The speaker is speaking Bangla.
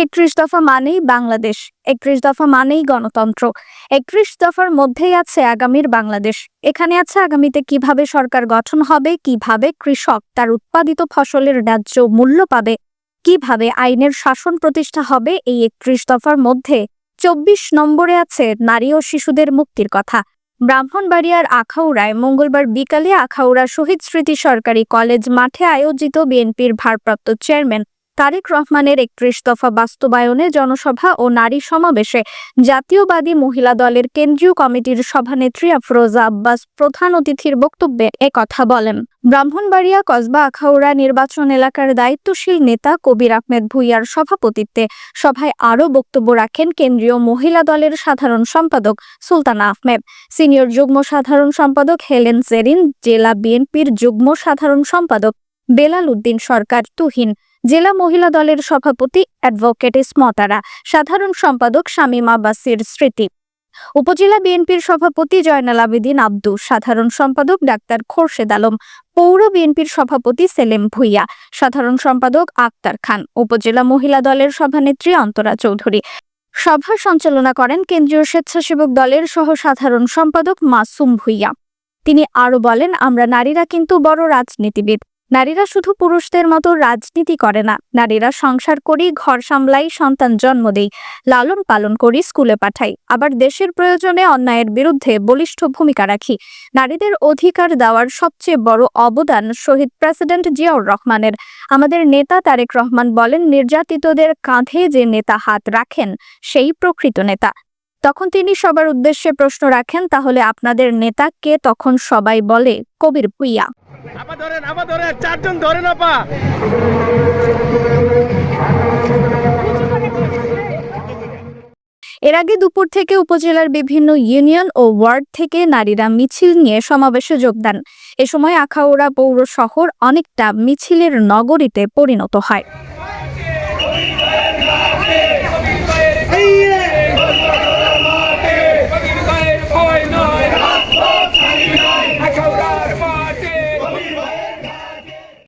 ৩১ দফা মানেই বাংলাদেশ, ৩১ দফা মানেই গণতন্ত্র। ৩১ দফার মধ্যেই আছে আগামীর বাংলাদেশ। এখানে আছে আগামীতে কিভাবে সরকার গঠন হবে, কিভাবে কৃষক তার উৎপাদিত ফসলের ন্যায্য মূল্য পাবে, কিভাবে আইনের শাসন প্রতিষ্ঠা হবে। এই ৩১ দফার মধ্যে ২৪ নম্বরে আছে নারী ও শিশুদের মুক্তির কথা। ব্রাহ্মণবাড়িয়ার আখাউড়ায় মঙ্গলবার বিকালে আখাউড়া শহীদ স্মৃতি সরকারি কলেজ মাঠে আয়োজিত বিএনপির ভারপ্রাপ্ত চেয়ারম্যান তারেক রহমানের ৩১ দফা বাস্তবায়নে জনসভা ও নারী সমাবেশে জাতীয়বাদী মহিলা দলের কেন্দ্রীয় কমিটির সভানেত্রী আফরোজা আব্বাস প্রধান অতিথির বক্তব্যে একথা বলেন। ব্রাহ্মণবাড়িয়া কসবা আখাউড়া নির্বাচন এলাকার দায়িত্বশীল নেতা কবির আহমেদ ভূঁইয়ার সভাপতিত্বে সভায় আরও বক্তব্য রাখেন কেন্দ্রীয় মহিলা দলের সাধারণ সম্পাদক সুলতানা আহমেদ, সিনিয়র যুগ্ম সাধারণ সম্পাদক হেলেন জেরিন, জেলা বিএনপির যুগ্ম সাধারণ সম্পাদক বেলাল উদ্দিন সরকার তুহিন, জেলা মহিলা দলের সভাপতি অ্যাডভোকেট ইসমতারা, সাধারণ সম্পাদক শামীমা বাসির স্মৃতি, উপজেলা বিএনপির সভাপতি জয়নাল আবেদিন আব্দু, সাধারণ সম্পাদক ডাক্তার খোরশেদ আলম, পৌর বিএনপির সভাপতি সেলিম ভূঁইয়া, সাধারণ সম্পাদক আক্তার খান, উপজেলা মহিলা দলের সভানেত্রী অন্তরা চৌধুরী। সভা সঞ্চালনা করেন কেন্দ্রীয় স্বেচ্ছাসেবক দলের সহ সাধারণ সম্পাদক মাসুম ভূঁইয়া। তিনি আরো বলেন, আমরা নারীরা কিন্তু বড় রাজনীতিবিদ। নারীরা শুধু পুরুষদের মতো রাজনীতি করে না, নারীরা সংসার করি, ঘর সামলাই, সন্তান জন্ম দেই, লালন পালন করি, স্কুলে পাঠাই, আবার দেশের প্রয়োজনে অন্যায়ের বিরুদ্ধে বলিষ্ঠ ভূমিকা রাখি। নারীদের অধিকার দেওয়ার সবচেয়ে বড় অবদান শহীদ প্রেসিডেন্ট জিয়াউর রহমানের। আমাদের নেতা তারেক রহমান বলেন, নির্যাতিতদের কাঁধে যে নেতা হাত রাখেন সেই প্রকৃত নেতা। তখন তিনি সবার উদ্দেশ্যে প্রশ্ন রাখেন, তাহলে আপনাদের নেতা কে? তখন সবাই বলে, কবির ভূঁইয়া। এর আগে দুপুর থেকে উপজেলার বিভিন্ন ইউনিয়ন ও ওয়ার্ড থেকে নারীরা মিছিল নিয়ে সমাবেশে যোগ দেন। এ সময় আখাউড়া পৌর শহর অনেকটা মিছিলের নগরীতে পরিণত হয়।